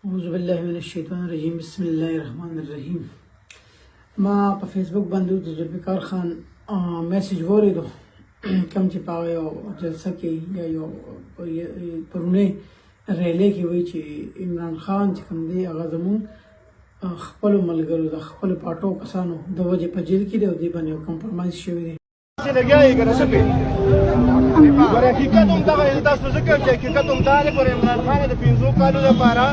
اعوذ بالله من الشیطان الرجیم بسم الله الرحمن الرحیم. ما په فیسبوک باندې د ذوالفقار خان میسج وریدو کوم چې په یو جلسه کې یا یو پرونه ریلی کې وایي چې عمران خان چې کوم دی هغه زموږ خپلو ملګرو د خپلو پاټو کسانو د وجې په جیل کې دی او دې باندې یو کمپرمایز شوی دی. لګیا یې کنه سپي ور حقیقت هم دغه تاسو ذکر چې حقیقت هم دا دی پر عمران خان د 500 کالو لپاره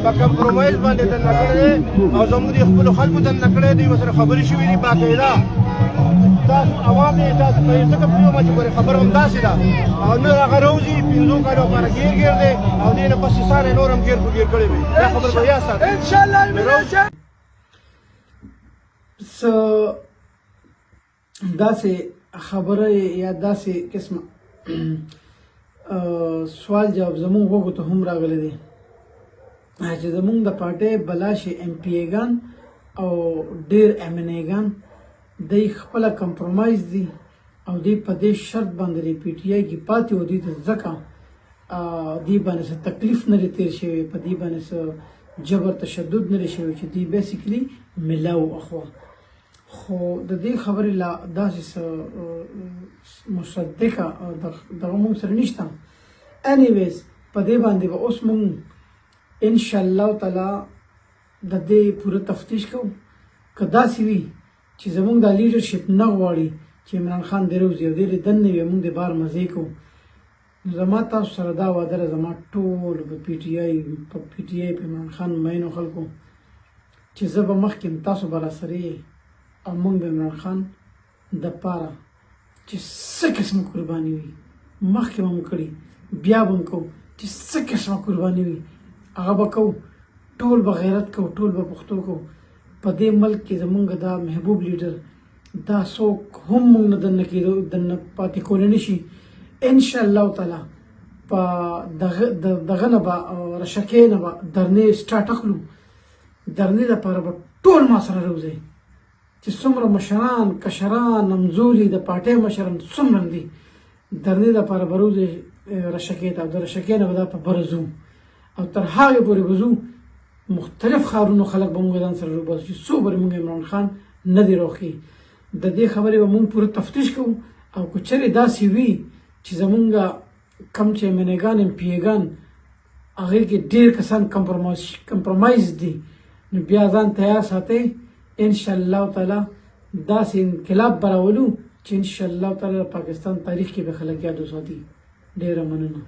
په کمپرمایز باندې د نکړې او زموږ خپل خلکو د نکړې دی وسره خبرې شوې دي باقاعده تاسو عوام یې تاسو په څه کوم چې خبر هم داسې ده او نه هغه روزي 500 کالو لپاره ګیر دی او دې نه پس ساره نورم ګیر کړی وي دا خبر به یا ساتي ان شاء الله داسې خبره یا داسې قسمه سوال جواب زمونږ وګو ته هم راغلی دی چې زمونږ د پارټۍ بلاشي ایم پی ایګان او ډېر ایم این ایګان دی خپله کمپرومایز دي او دی په دې شرط باندې د پی ټي آی کې پاتې و دي ته ځکه دې باندې څه تکلیف نه دی تېر شوی په دې باندې څه جبر تشدد نه دی شوی چې دی بیسیکلي ملاو اخوا خو د دې خبرې لا داسې مصدقه دغه مونږ سره نشته. انیویز په دې باندې به اوس مونږ انشاءالله تعالی د دې پوره تفتیش کوو که داسې وي چې زمونږ دا لیډرشپ نه غواړي چې عمران خان دې روزي او دې دننه وي مونږ د بار مزې کوو نو زما تاسو سره دا وعده ده زما ټول په پی ټي آی په عمران خان مینو خلکو چې زه به مخکې تاسو به راسره یې او مونږ به عمران خان د پاره چې څه قسمه قرباني وي مخکې به مو کړي بیا به هم کوو چې څه قسمه قرباني وي هغه به کوو ټول به غیرت کوو ټول به پښتو کوو. په دې ملک کې زمونږ دا محبوب لیډر دا څوک هم مونږ نه دننه کېدو دننه پاتې کولی نه شي. انشاءالله تعالی په دغه نه به رشکې نه به درنې سټارټ اخلو. درنې دپاره به ټول ما سره روځئ چې څومره مشران کشران نمزولي د پارټۍ مشران څومره دي درنې دپاره به روځئ رشکې ته او د رشکې نه به دا په بره ځو او تر هغې پورې به ځو مختلف ښارونو خلک به مونږ ځان سره روباسو چې څو پورې مونږ عمران خان نه دی روښي. د دې خبرې به مونږ پوره تفتیش کوو او که چېرې داسې وي چې زمونږ کم چې ایم این ایګان ایم پي ایګان هغې کې ډېر کسان کمپرومایز دي نو بیا ځان تیار ساتئ. انشاءالله تعالی داسې انقلاب به راولو چې انشاءالله تعالی پاکستان تاریخ کې به خلک یاد وساتي. ډېره مننه.